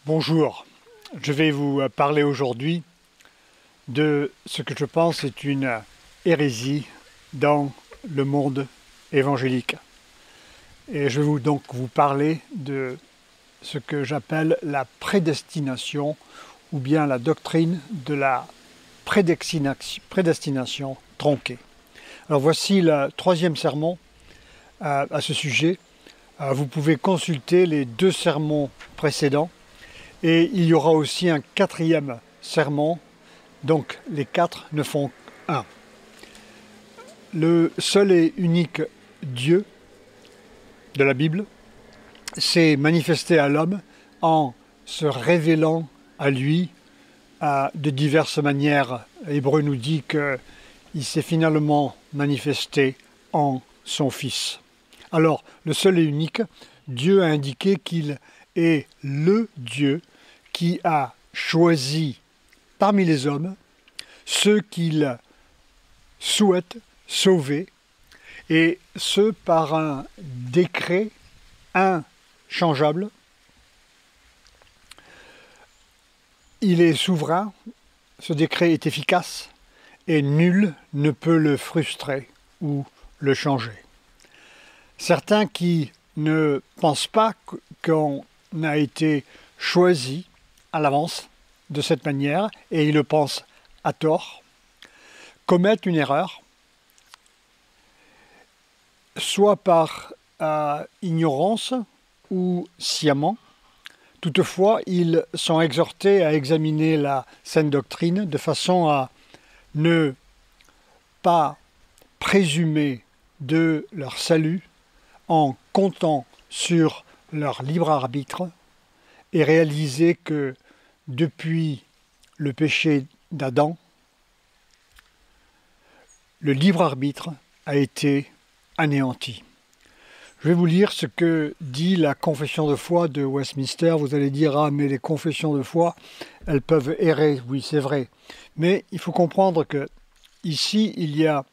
Bonjour, je vais vous parler aujourd'hui de ce que je pense est une hérésie dans le monde évangélique. Et je vais donc vous parler de ce que j'appelle la prédestination ou bien la doctrine de la prédestination tronquée. Alors voici le troisième sermon à ce sujet. Vous pouvez consulter les deux sermons précédents. Et il y aura aussi un quatrième sermon, donc les quatre ne font un. Le seul et unique Dieu de la Bible s'est manifesté à l'homme en se révélant à lui de diverses manières. L'Hébreu nous dit qu'il s'est finalement manifesté en son Fils. Alors, le seul et unique, Dieu a indiqué qu'il est le Dieu qui a choisi parmi les hommes ceux qu'il souhaite sauver, et ce par un décret inchangeable. Il est souverain, ce décret est efficace, et nul ne peut le frustrer ou le changer. Certains qui ne pensent pas qu'on a été choisi à l'avance de cette manière, et ils le pensent à tort, commettent une erreur, soit par ignorance ou sciemment. Toutefois, ils sont exhortés à examiner la saine doctrine de façon à ne pas présumer de leur salut en comptant sur leur libre arbitre et réaliser que depuis le péché d'Adam, le libre arbitre a été anéanti. Je vais vous lire ce que dit la confession de foi de Westminster. Vous allez dire, ah mais les confessions de foi, elles peuvent errer. Oui, c'est vrai. Mais il faut comprendre que ici, il y a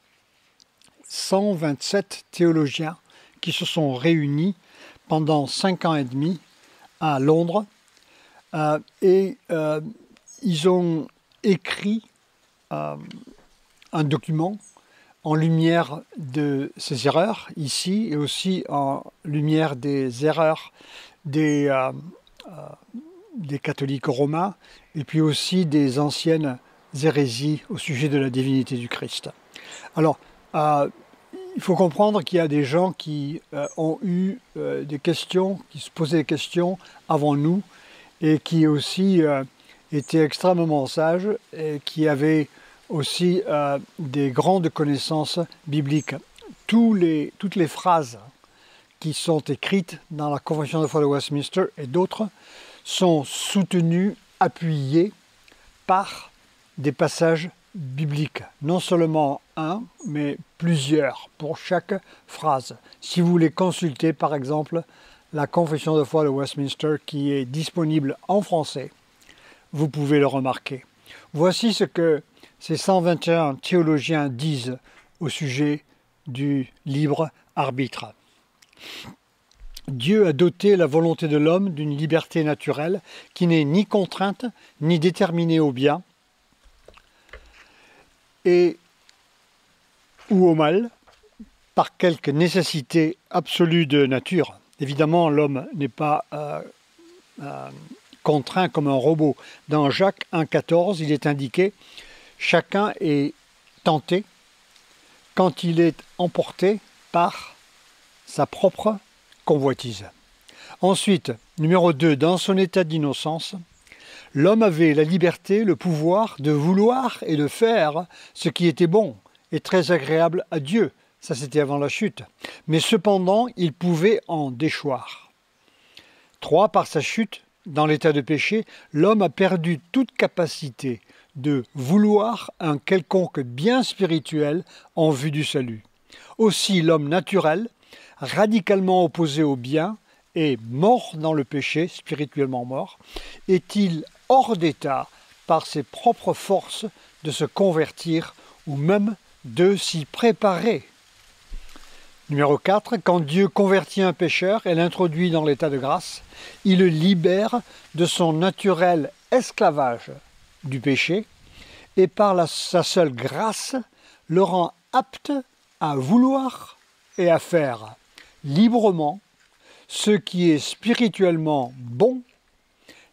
127 théologiens qui se sont réunis pendant 5 ans et demi à Londres. Ils ont écrit un document en lumière de ces erreurs ici et aussi en lumière des erreurs des catholiques romains et puis aussi des anciennes hérésies au sujet de la divinité du Christ. Alors, il faut comprendre qu'il y a des gens qui ont eu des questions, qui se posaient des questions avant nous et qui aussi étaient extrêmement sages et qui avaient aussi des grandes connaissances bibliques. Toutes les phrases qui sont écrites dans la Confession de foi de Westminster et d'autres sont soutenues, appuyées par des passages bibliques. Non seulement un, mais plusieurs pour chaque phrase. Si vous voulez consulter par exemple la Confession de foi de Westminster qui est disponible en français, vous pouvez le remarquer. Voici ce que ces 121 théologiens disent au sujet du libre arbitre. Dieu a doté la volonté de l'homme d'une liberté naturelle qui n'est ni contrainte ni déterminée au bien et ou au mal par quelque nécessité absolue de nature. Évidemment, l'homme n'est pas contraint comme un robot. Dans Jacques 1,14, il est indiqué « Chacun est tenté quand il est emporté par sa propre convoitise. » Ensuite, numéro 2, dans son état d'innocence, l'homme avait la liberté, le pouvoir de vouloir et de faire ce qui était bon et très agréable à Dieu. Ça, c'était avant la chute. Mais cependant, il pouvait en déchoir. 3, par sa chute, dans l'état de péché, l'homme a perdu toute capacité de vouloir un quelconque bien spirituel en vue du salut. Aussi, l'homme naturel, radicalement opposé au bien et mort dans le péché, spirituellement mort, est-il hors d'état par ses propres forces de se convertir ou même de s'y préparer. Numéro 4, quand Dieu convertit un pécheur et l'introduit dans l'état de grâce, il le libère de son naturel esclavage du péché et par sa seule grâce le rend apte à vouloir et à faire librement ce qui est spirituellement bon.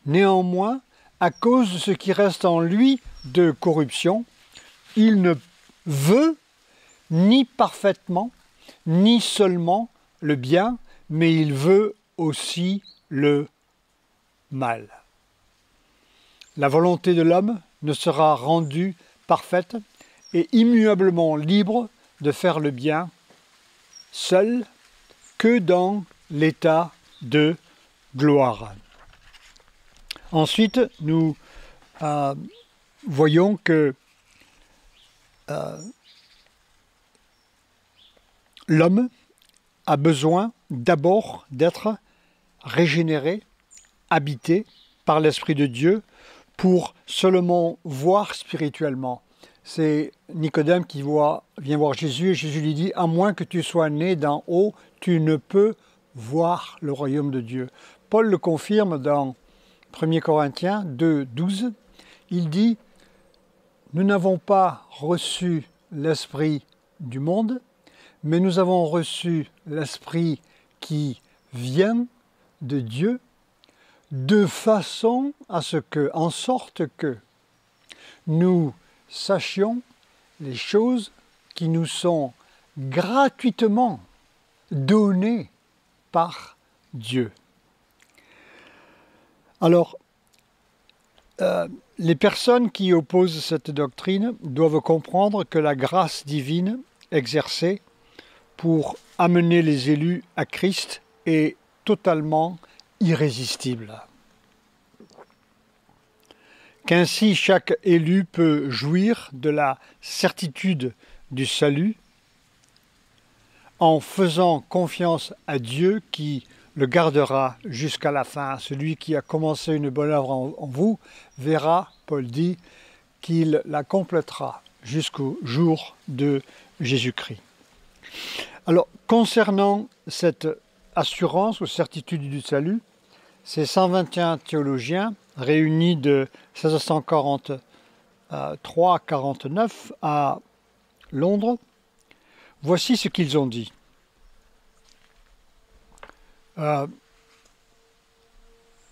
Néanmoins, à cause de ce qui reste en lui de corruption, il ne veut ni parfaitement, ni seulement le bien, mais il veut aussi le mal. La volonté de l'homme ne sera rendue parfaite et immuablement libre de faire le bien seul que dans l'état de gloire. Ensuite, nous voyons que l'homme a besoin d'abord d'être régénéré, habité par l'Esprit de Dieu pour seulement voir spirituellement. C'est Nicodème qui vient voir Jésus et Jésus lui dit « À moins que tu sois né d'en haut, tu ne peux voir le royaume de Dieu. » Paul le confirme dans 1 Corinthiens 2, 12. Il dit « Nous n'avons pas reçu l'Esprit du monde, mais nous avons reçu l'Esprit qui vient de Dieu, de façon à ce que, en sorte que nous sachions les choses qui nous sont gratuitement données par Dieu. » Alors, les personnes qui opposent cette doctrine doivent comprendre que la grâce divine exercée pour amener les élus à Christ est totalement irrésistible. Qu'ainsi chaque élu peut jouir de la certitude du salut en faisant confiance à Dieu qui le gardera jusqu'à la fin. Celui qui a commencé une bonne œuvre en vous verra, Paul dit, qu'il la complétera jusqu'au jour de Jésus-Christ. Alors, concernant cette assurance ou certitude du salut, ces 121 théologiens réunis de 1643 à 49 à Londres, voici ce qu'ils ont dit. Je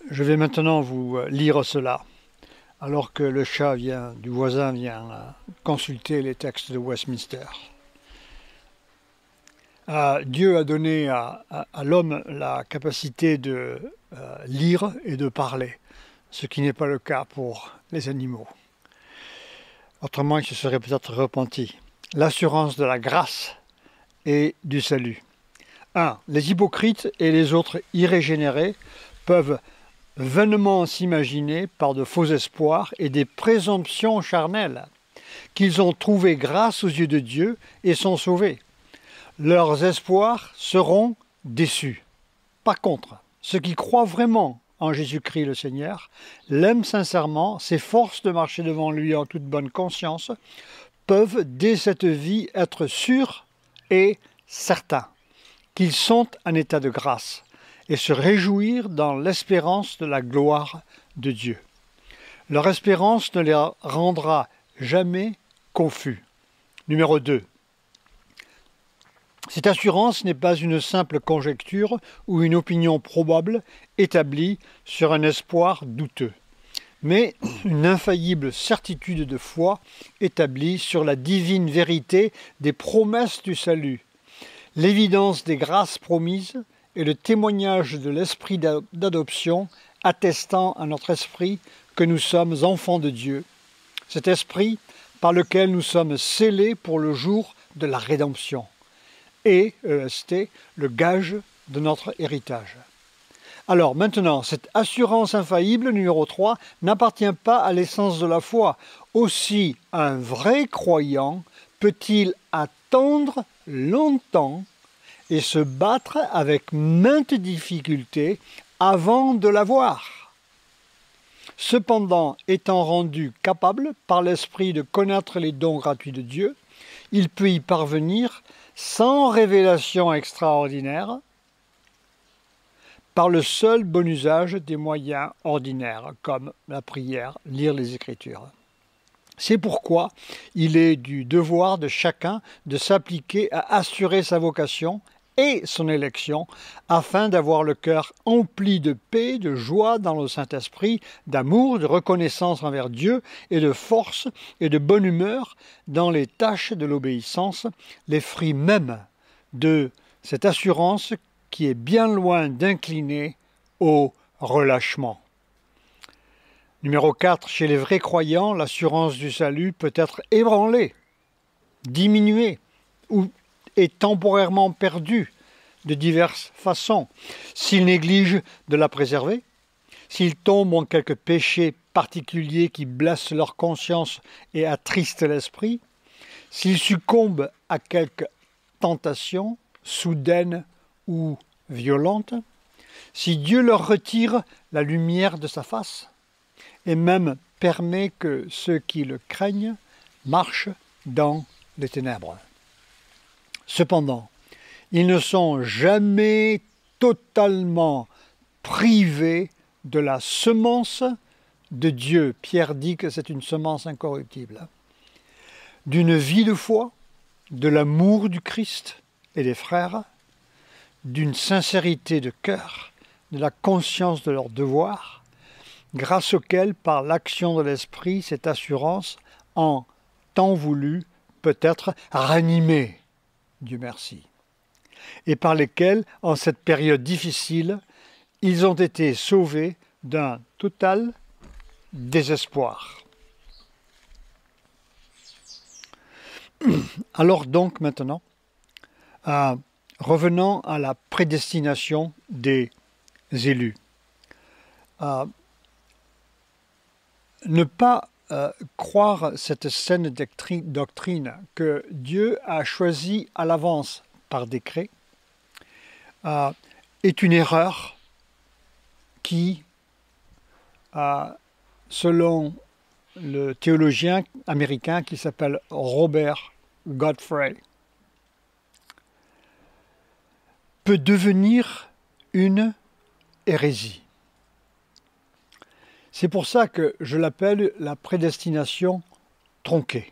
vais maintenant vous lire cela, alors que le chat du voisin vient consulter les textes de Westminster. Dieu a donné à l'homme la capacité de lire et de parler, ce qui n'est pas le cas pour les animaux. Autrement, il se serait peut-être repenti. L'assurance de la grâce et du salut. 1. Les hypocrites et les autres irrégénérés peuvent vainement s'imaginer par de faux espoirs et des présomptions charnelles qu'ils ont trouvé grâce aux yeux de Dieu et sont sauvés. Leurs espoirs seront déçus. Par contre, ceux qui croient vraiment en Jésus-Christ le Seigneur, l'aiment sincèrement, s'efforcent de marcher devant lui en toute bonne conscience, peuvent dès cette vie être sûrs et certains qu'ils sont en état de grâce et se réjouir dans l'espérance de la gloire de Dieu. Leur espérance ne les rendra jamais confus. Numéro 2. Cette assurance n'est pas une simple conjecture ou une opinion probable établie sur un espoir douteux, mais une infaillible certitude de foi établie sur la divine vérité des promesses du salut, l'évidence des grâces promises et le témoignage de l'esprit d'adoption attestant à notre esprit que nous sommes enfants de Dieu, cet esprit par lequel nous sommes scellés pour le jour de la rédemption, et, EST, le gage de notre héritage. Alors maintenant, cette assurance infaillible, numéro 3, n'appartient pas à l'essence de la foi. Aussi, un vrai croyant peut-il attendre longtemps et se battre avec maintes difficultés avant de l'avoir. Cependant, étant rendu capable par l'Esprit de connaître les dons gratuits de Dieu, il peut y parvenir sans révélation extraordinaire, par le seul bon usage des moyens ordinaires, comme la prière, lire les Écritures. C'est pourquoi il est du devoir de chacun de s'appliquer à assurer sa vocation et son élection, afin d'avoir le cœur empli de paix, de joie dans le Saint-Esprit, d'amour, de reconnaissance envers Dieu et de force et de bonne humeur dans les tâches de l'obéissance, les fruits mêmes de cette assurance qui est bien loin d'incliner au relâchement. Numéro 4, chez les vrais croyants, l'assurance du salut peut être ébranlée, diminuée ou est temporairement perdue de diverses façons. S'ils négligent de la préserver, s'ils tombent en quelques péchés particuliers qui blessent leur conscience et attristent l'esprit, s'ils succombent à quelque tentation soudaine ou violente, si Dieu leur retire la lumière de sa face, et même permet que ceux qui le craignent marchent dans les ténèbres. Cependant, ils ne sont jamais totalement privés de la semence de Dieu. Pierre dit que c'est une semence incorruptible. D'une vie de foi, de l'amour du Christ et des frères, d'une sincérité de cœur, de la conscience de leur devoir, grâce auquel, par l'action de l'Esprit, cette assurance, en temps voulu, peut être ranimée, Dieu merci, et par lesquels, en cette période difficile, ils ont été sauvés d'un total désespoir. Alors donc maintenant, revenons à la prédestination des élus. Ne pas croire cette saine doctrine que Dieu a choisi à l'avance par décret est une erreur qui, selon le théologien américain qui s'appelle Robert Godfrey, peut devenir une hérésie. C'est pour ça que je l'appelle la prédestination tronquée.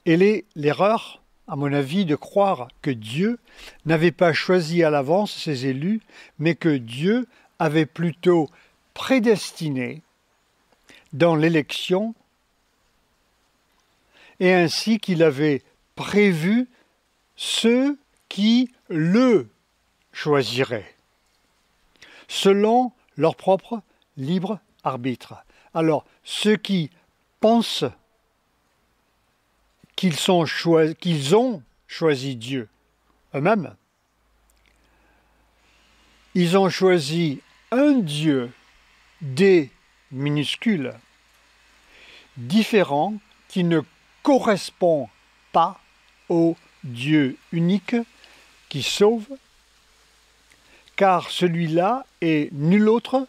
Elle est l'erreur, à mon avis, de croire que Dieu n'avait pas choisi à l'avance ses élus, mais que Dieu avait plutôt prédestiné dans l'élection, et ainsi qu'il avait prévu ceux qui le choisiraient, selon leur propre libre arbitre. Alors, ceux qui pensent qu'ils ont choisi Dieu eux-mêmes, ils ont choisi un Dieu D minuscule, différent, qui ne correspond pas au Dieu unique qui sauve, car celui-là est nul autre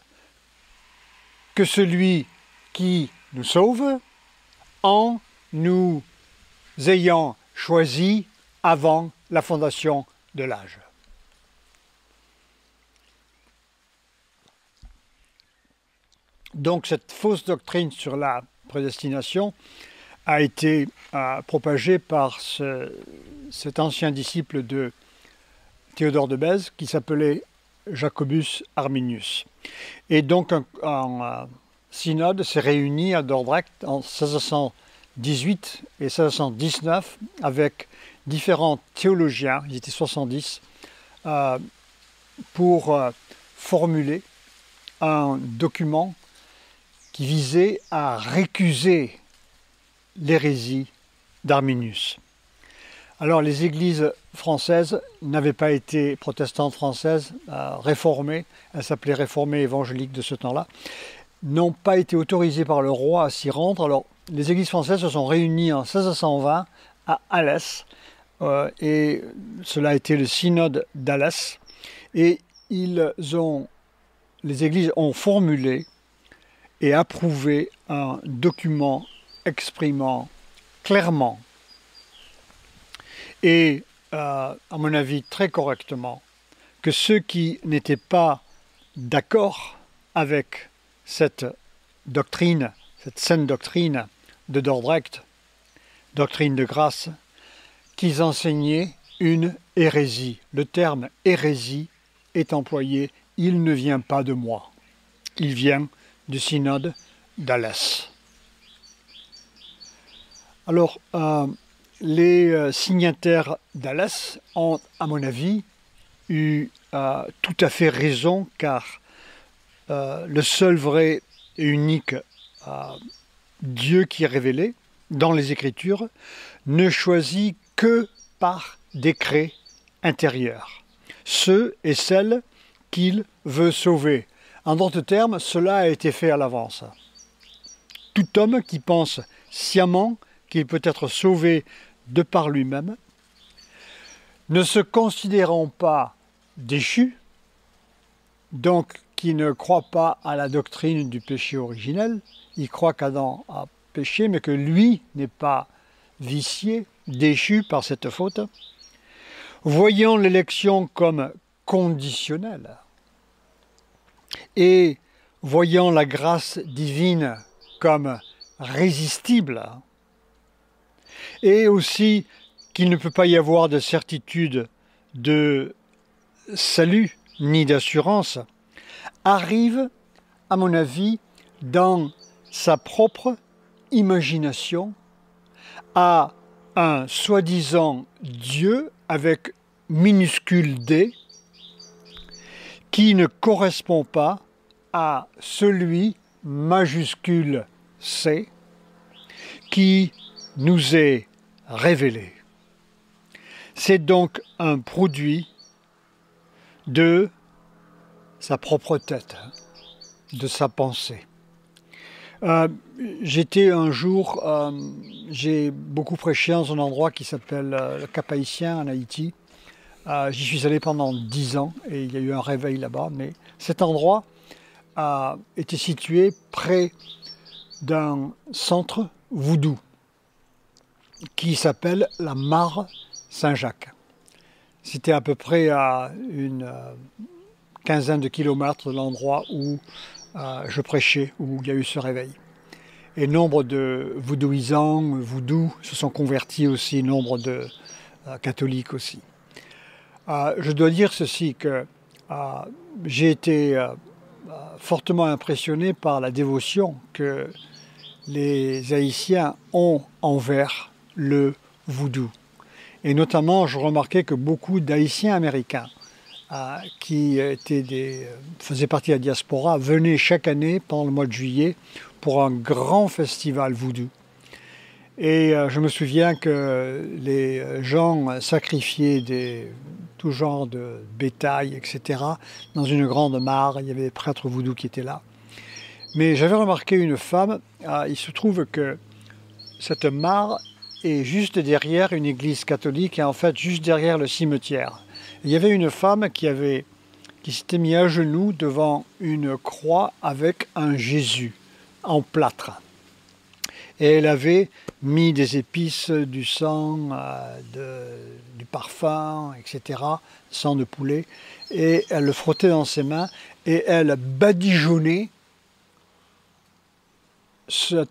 que celui qui nous sauve en nous ayant choisis avant la fondation de l'âge. Donc cette fausse doctrine sur la prédestination a été propagée par cet ancien disciple de Théodore de Bèze qui s'appelait Jacobus Arminius. Et donc un synode s'est réuni à Dordrecht en 1618 et 1619 avec différents théologiens, ils étaient 70, pour formuler un document qui visait à récuser l'hérésie d'Arminius. Alors les églises françaises n'avaient pas été protestantes françaises réformées, elles s'appelaient réformées évangéliques de ce temps-là, n'ont pas été autorisées par le roi à s'y rendre. Alors les églises françaises se sont réunies en 1620 à Alès, et cela a été le synode d'Alès, et les églises ont formulé et approuvé un document exprimant clairement et, à mon avis très correctement, que ceux qui n'étaient pas d'accord avec cette doctrine, cette saine doctrine de Dordrecht, doctrine de grâce, qu'ils enseignaient une hérésie. Le terme hérésie est employé, il ne vient pas de moi, il vient du synode d'Alès. Alors, les signataires d'Alès ont, à mon avis, eu tout à fait raison, car le seul vrai et unique Dieu qui est révélé dans les Écritures ne choisit que par décret intérieur ceux et celles qu'il veut sauver. En d'autres termes, cela a été fait à l'avance. Tout homme qui pense sciemment qu'il peut être sauvé de par lui-même, ne se considérant pas déchu, donc qui ne croit pas à la doctrine du péché originel, il croit qu'Adam a péché, mais que lui n'est pas vicié, déchu par cette faute, voyant l'élection comme conditionnelle et voyant la grâce divine comme résistible, et aussi qu'il ne peut pas y avoir de certitude de salut ni d'assurance, arrive, à mon avis, dans sa propre imagination, à un soi-disant Dieu avec minuscule D qui ne correspond pas à celui majuscule C qui nous est révélé. C'est donc un produit de sa propre tête, de sa pensée. J'étais un jour, j'ai beaucoup prêché dans un endroit qui s'appelle le Cap-Haïtien en Haïti. J'y suis allé pendant 10 ans et il y a eu un réveil là-bas, mais cet endroit était situé près d'un centre voodoo qui s'appelle la Mare Saint-Jacques. C'était à peu près à une quinzaine de kilomètres de l'endroit où je prêchais, où il y a eu ce réveil. Et nombre de voodooisants, voodoo, se sont convertis aussi, nombre de catholiques aussi. Je dois dire ceci, que j'ai été fortement impressionné par la dévotion que les Haïtiens ont envers le voodoo. Et notamment, je remarquais que beaucoup d'Haïtiens américains qui faisaient partie de la diaspora venaient chaque année pendant le mois de juillet pour un grand festival voodoo. Et je me souviens que les gens sacrifiaient tout genre de bétail, etc. dans une grande mare. Il y avait des prêtres voodoo qui étaient là. Mais j'avais remarqué une femme, il se trouve que cette mare est juste derrière une église catholique et en fait juste derrière le cimetière. Il y avait une femme qui s'était mise à genoux devant une croix avec un Jésus en plâtre. Et elle avait mis des épices, du sang, du parfum, etc., sang de poulet, et elle le frottait dans ses mains et elle badigeonnait ce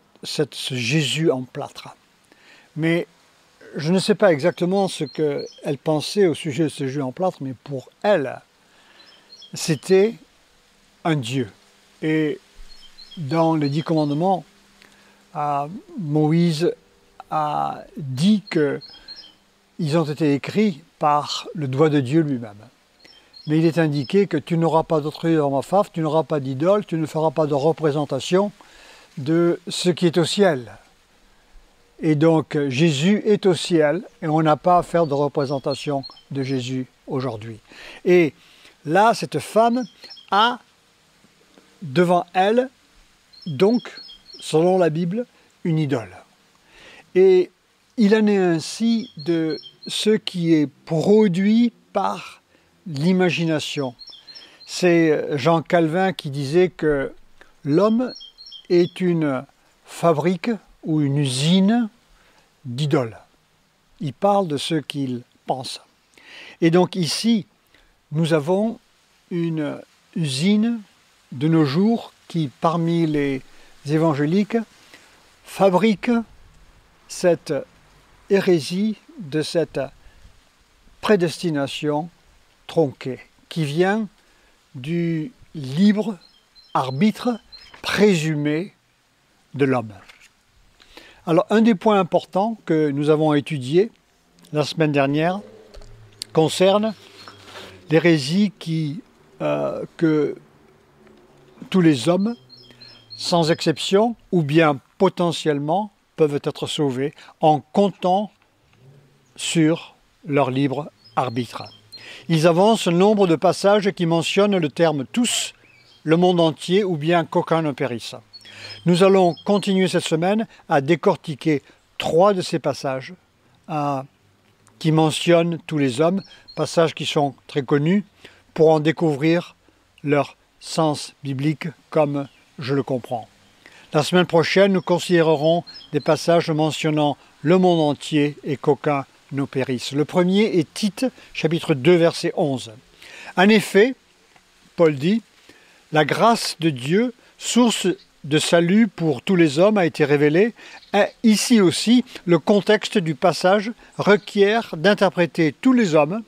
Jésus en plâtre. Mais je ne sais pas exactement ce qu'elle pensait au sujet de ce Jésus en plâtre, mais pour elle, c'était un Dieu. Et dans les 10 commandements, Moïse a dit qu'ils ont été écrits par le doigt de Dieu lui-même. Mais il est indiqué que tu n'auras pas d'autre Dieu dans ma face, tu n'auras pas d'idole, tu ne feras pas de représentation de ce qui est au ciel. Et donc Jésus est au ciel et on n'a pas à faire de représentation de Jésus aujourd'hui. Et là, cette femme a devant elle, donc, selon la Bible, une idole. Et il en est ainsi de ce qui est produit par l'imagination. C'est Jean Calvin qui disait que l'homme est une fabrique ou une usine d'idoles. Il parle de ce qu'il pense. Et donc ici, nous avons une usine de nos jours qui, parmi les évangéliques, fabrique cette hérésie de cette prédestination tronquée, qui vient du libre arbitre présumé de l'homme. Alors, un des points importants que nous avons étudié la semaine dernière concerne l'hérésie que tous les hommes, sans exception, ou bien potentiellement, peuvent être sauvés en comptant sur leur libre arbitre. Ils avancent un nombre de passages qui mentionnent le terme « tous », le monde entier ou bien qu'aucun ne périsse. Nous allons continuer cette semaine à décortiquer 3 de ces passages qui mentionnent tous les hommes, passages qui sont très connus, pour en découvrir leur sens biblique comme je le comprends. La semaine prochaine, nous considérerons des passages mentionnant le monde entier et qu'aucun ne périsse. Le premier est Tite, chapitre 2, verset 11. En effet, Paul dit, « La grâce de Dieu, source de salut pour tous les hommes, a été révélée. » Ici aussi, le contexte du passage requiert d'interpréter tous les hommes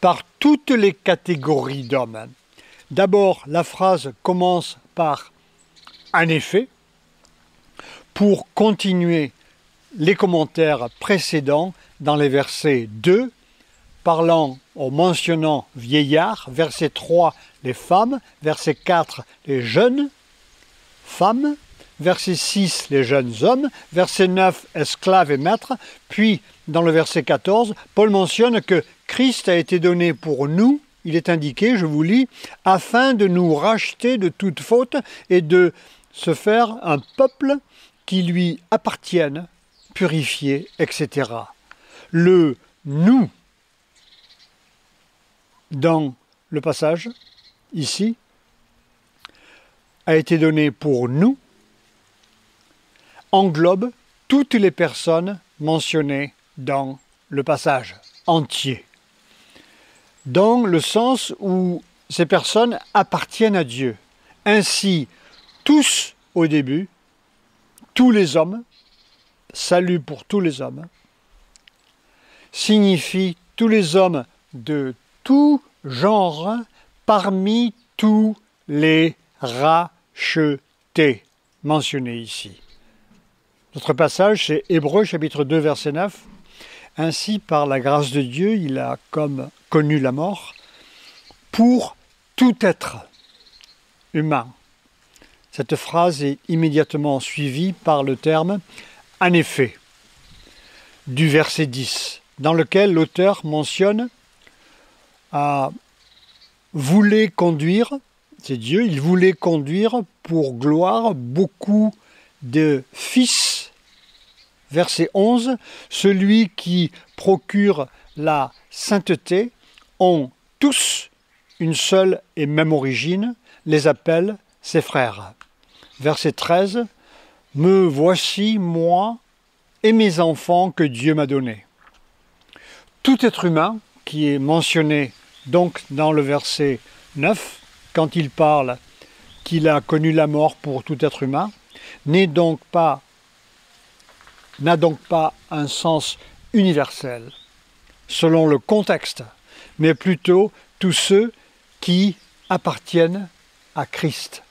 par toutes les catégories d'hommes. D'abord, la phrase commence par « en effet » pour continuer les commentaires précédents dans les versets 2, parlant ou mentionnant vieillards, verset 3, les femmes, verset 4, les jeunes femmes, verset 6, les jeunes hommes, verset 9, esclaves et maîtres, puis dans le verset 14, Paul mentionne que Christ a été donné pour nous, il est indiqué, je vous lis, afin de nous racheter de toute faute et de se faire un peuple qui lui appartienne, purifié, etc. Le « nous » dans le passage, ici, a été donné pour nous, englobe toutes les personnes mentionnées dans le passage entier, dans le sens où ces personnes appartiennent à Dieu. Ainsi, tous au début, tous les hommes, salut pour tous les hommes, signifie tous les hommes de tout genre parmi tous les rachetés mentionnés ici. Notre passage, c'est Hébreux chapitre 2, verset 9. Ainsi, par la grâce de Dieu, il a comme connu la mort pour tout être humain. Cette phrase est immédiatement suivie par le terme « en effet » du verset 10, dans lequel l'auteur mentionne voulait conduire, c'est Dieu, il voulait conduire pour gloire beaucoup de fils. Verset 11, celui qui procure la sainteté ont tous une seule et même origine, les appelle ses frères. Verset 13, me voici, moi et mes enfants que Dieu m'a donnés. Tout être humain qui est mentionné donc dans le verset 9, quand il parle qu'il a connu la mort pour tout être humain, n'a donc pas un sens universel, selon le contexte, mais plutôt tous ceux qui appartiennent à Christ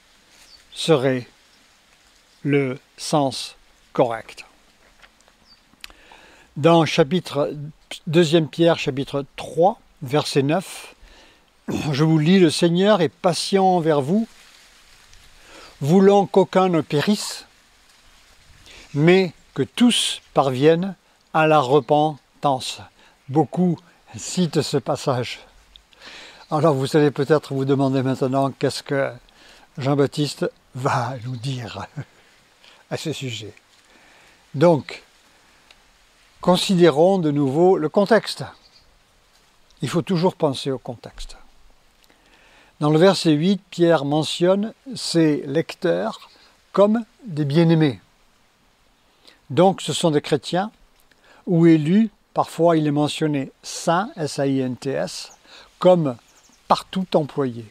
serait le sens correct. Dans 2 Pierre, chapitre 3, verset 9, je vous lis, le Seigneur est patient envers vous, voulant qu'aucun ne périsse, mais que tous parviennent à la repentance. Beaucoup citent ce passage. Alors vous allez peut-être vous demander maintenant qu'est-ce que Jean-Baptiste va nous dire à ce sujet. Donc, considérons de nouveau le contexte. Il faut toujours penser au contexte. Dans le verset 8, Pierre mentionne ses lecteurs comme des bien-aimés. Donc ce sont des chrétiens ou élu, parfois il est mentionné saint, S-A-I-N-T-S, comme partout employé.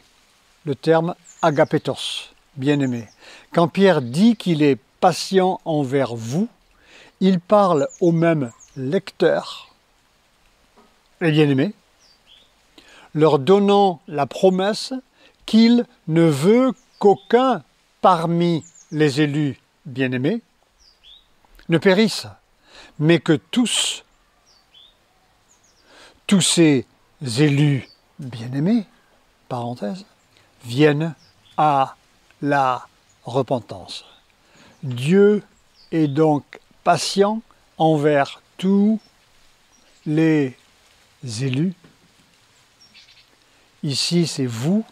Le terme agapetos, bien-aimé. Quand Pierre dit qu'il est patient envers vous, il parle aux mêmes lecteurs, les bien-aimés, leur donnant la promesse qu'il ne veut qu'aucun parmi les élus bien-aimés ne périsse, mais que tous ces élus bien-aimés, parenthèse, viennent à la repentance. Dieu est donc patient envers tous les élus. Ici, c'est vous,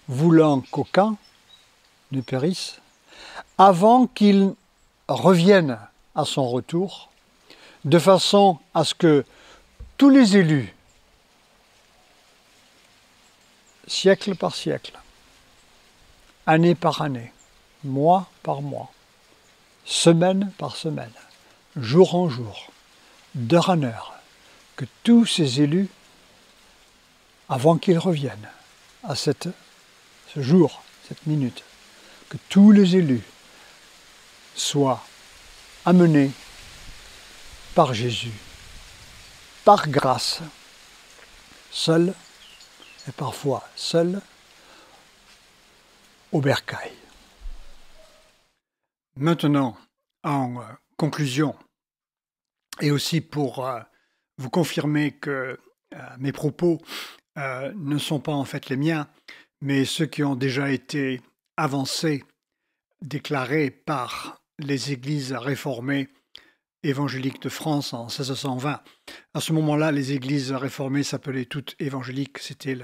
voulant qu'aucun ne périsse, avant qu'il revienne à son retour, de façon à ce que tous les élus, siècle par siècle, année par année, mois par mois, semaine par semaine, jour en jour, d'heure en heure, que tous ces élus, avant qu'ils reviennent à ce jour, cette minute, que tous les élus soient amenés par Jésus, par grâce, seuls et parfois seuls, au bercail. Maintenant, en conclusion, et aussi pour vous confirmer que mes propos ne sont pas en fait les miens, mais ceux qui ont déjà été avancés, déclarés par les églises réformées évangéliques de France en 1620. À ce moment-là, les églises réformées s'appelaient toutes évangéliques, c'était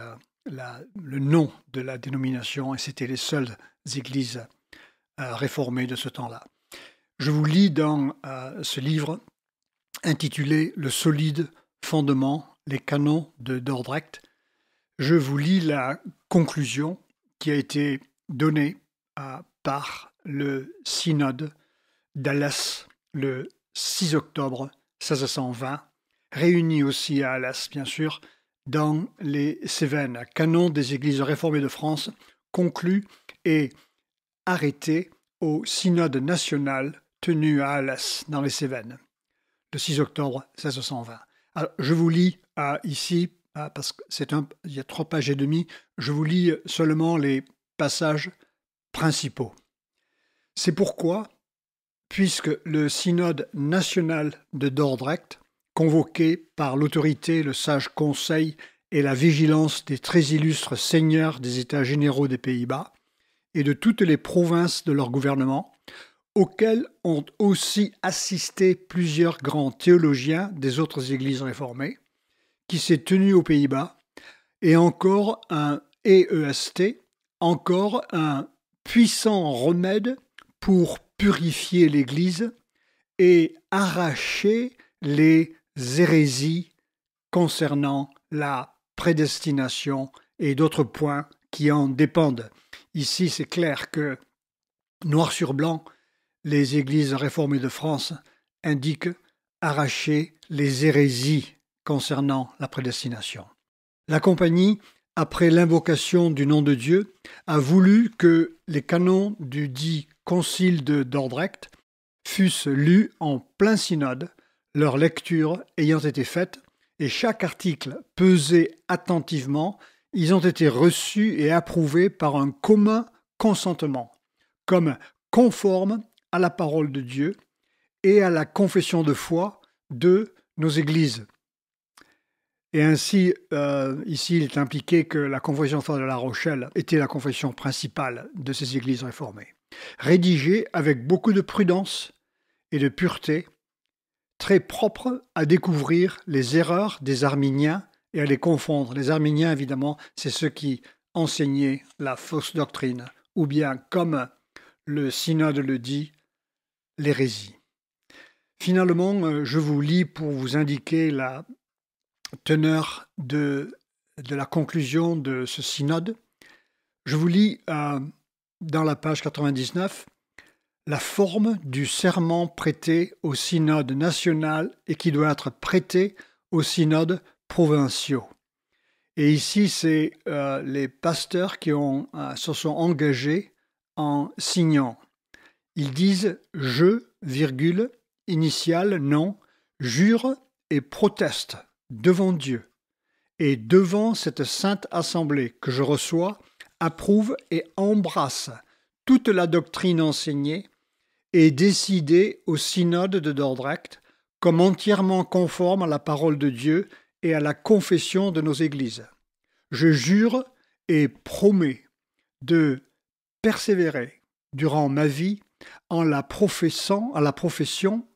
le nom de la dénomination et c'était les seules églises réformées de ce temps-là. Je vous lis dans ce livre intitulé « Le solide fondement, les canons de Dordrecht ». Je vous lis la conclusion qui a été donnée par le synode d'Alès le 6 octobre 1620, réuni aussi à Alès, bien sûr, dans les Cévennes. Canon des églises réformées de France, conclu et arrêté au synode national tenu à Alès, dans les Cévennes, le 6 octobre 1620. Alors, je vous lis ici, parce qu'il y a 3 pages et demie, je vous lis seulement les passages principaux. C'est pourquoi, puisque le synode national de Dordrecht, convoqué par l'autorité, le sage conseil et la vigilance des très illustres seigneurs des États généraux des Pays-Bas et de toutes les provinces de leur gouvernement, auxquels ont aussi assisté plusieurs grands théologiens des autres églises réformées, qui s'est tenu aux Pays-Bas, et encore un EEST, encore un puissant remède pour purifier l'Église et arracher les hérésies concernant la prédestination et d'autres points qui en dépendent. Ici, c'est clair que, noir sur blanc, les églises réformées de France indiquent arracher les hérésies concernant la prédestination. La Compagnie, après l'invocation du nom de Dieu, a voulu que les canons du dit Concile de Dordrecht fussent lus en plein synode, leur lecture ayant été faite, et chaque article pesé attentivement, ils ont été reçus et approuvés par un commun consentement, comme conformes à la parole de Dieu et à la confession de foi de nos églises. Et ainsi, ici, il est impliqué que la confession de foi de La Rochelle était la confession principale de ces églises réformées. Rédigée avec beaucoup de prudence et de pureté, très propre à découvrir les erreurs des arminiens et à les confondre. Les arminiens, évidemment, c'est ceux qui enseignaient la fausse doctrine, ou bien, comme le synode le dit, l'hérésie. Finalement, je vous lis pour vous indiquer la teneur de la conclusion de ce synode. Je vous lis dans la page 99, la forme du serment prêté au synode national et qui doit être prêté aux synodes provinciaux. Et ici, c'est les pasteurs qui se sont engagés en signant. Ils disent « je, virgule, initial, non, jure et proteste devant Dieu et devant cette sainte assemblée que je reçois, approuve et embrasse toute la doctrine enseignée et décidée au synode de Dordrecht comme entièrement conforme à la parole de Dieu et à la confession de nos églises. Je jure et promets de persévérer durant ma vie en la profession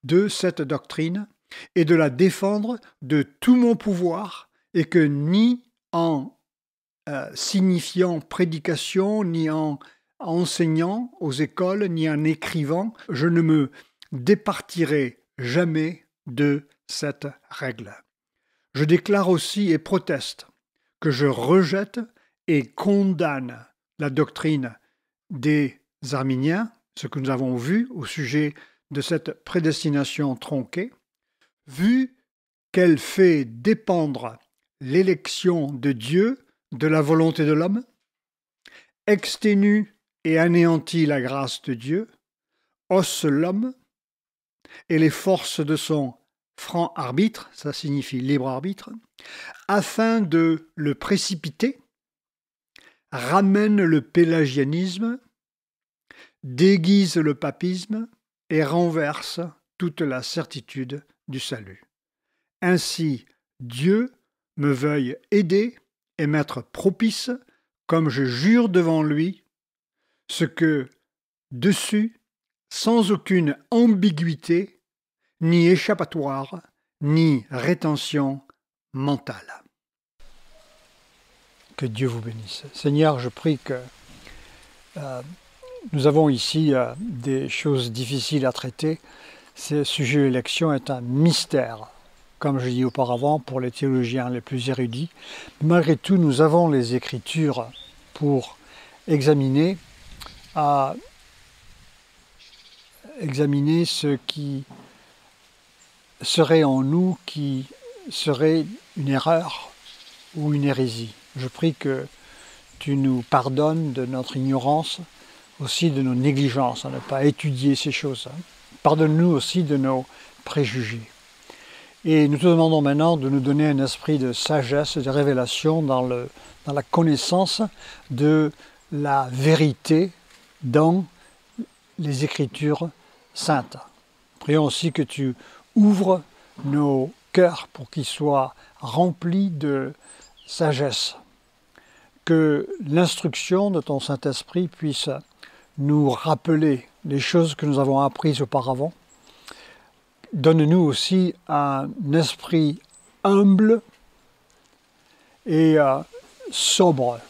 de cette doctrine et de la défendre de tout mon pouvoir et que ni en signifiant prédication, ni en enseignant aux écoles, ni en écrivant, je ne me départirai jamais de cette règle. Je déclare aussi et proteste que je rejette et condamne la doctrine des Arminiens, ce que nous avons vu au sujet de cette prédestination tronquée, vu qu'elle fait dépendre l'élection de Dieu de la volonté de l'homme, exténue et anéantit la grâce de Dieu, hausse l'homme et les forces de son franc arbitre, ça signifie libre arbitre, afin de le précipiter, ramène le pélagianisme, déguise le papisme et renverse toute la certitude du salut. Ainsi, Dieu me veuille aider et m'être propice, comme je jure devant lui, ce que, dessus, sans aucune ambiguïté, ni échappatoire, ni rétention mentale. Que Dieu vous bénisse. Seigneur, je prie que nous avons ici des choses difficiles à traiter. Ce sujet de l'élection est un mystère, comme je dis auparavant, pour les théologiens les plus érudits. Malgré tout, nous avons les Écritures pour examiner ce qui serait en nous, qui serait une erreur ou une hérésie. Je prie que tu nous pardonnes de notre ignorance, aussi de nos négligences, à ne pas étudier ces choses. Pardonne-nous aussi de nos préjugés. Et nous te demandons maintenant de nous donner un esprit de sagesse et de révélation dans la connaissance de la vérité dans les Écritures saintes. Prions aussi que tu ouvres nos cœurs pour qu'ils soient remplis de sagesse, que l'instruction de ton Saint-Esprit puisse nous rappeler les choses que nous avons apprises auparavant. Donne-nous aussi un esprit humble et sobre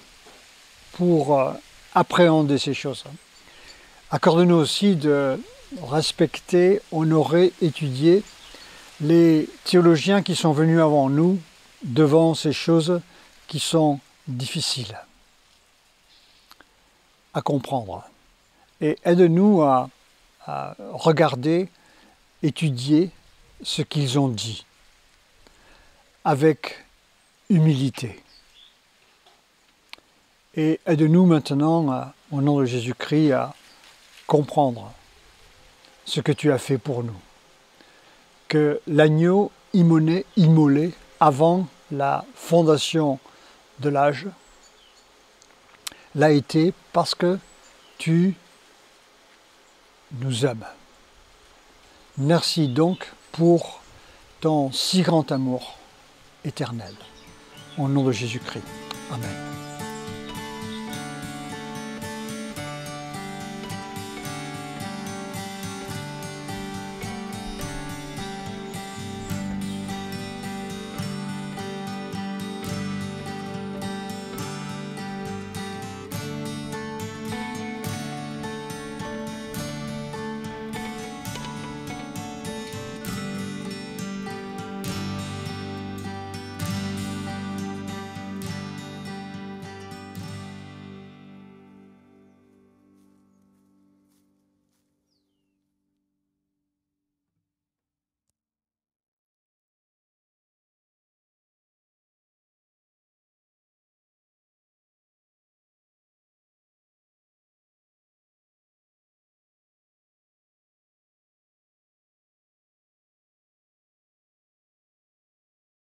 pour appréhender ces choses. Accorde-nous aussi de respecter, honorer, étudier les théologiens qui sont venus avant nous devant ces choses qui sont difficiles à comprendre. Et aide-nous à regarder, étudier ce qu'ils ont dit avec humilité. Et aide-nous maintenant, au nom de Jésus-Christ, à comprendre ce que tu as fait pour nous. Que l'agneau immolé avant la fondation de l'âge l'a été parce que tu nous aimes. Merci donc pour ton si grand amour éternel. Au nom de Jésus-Christ. Amen.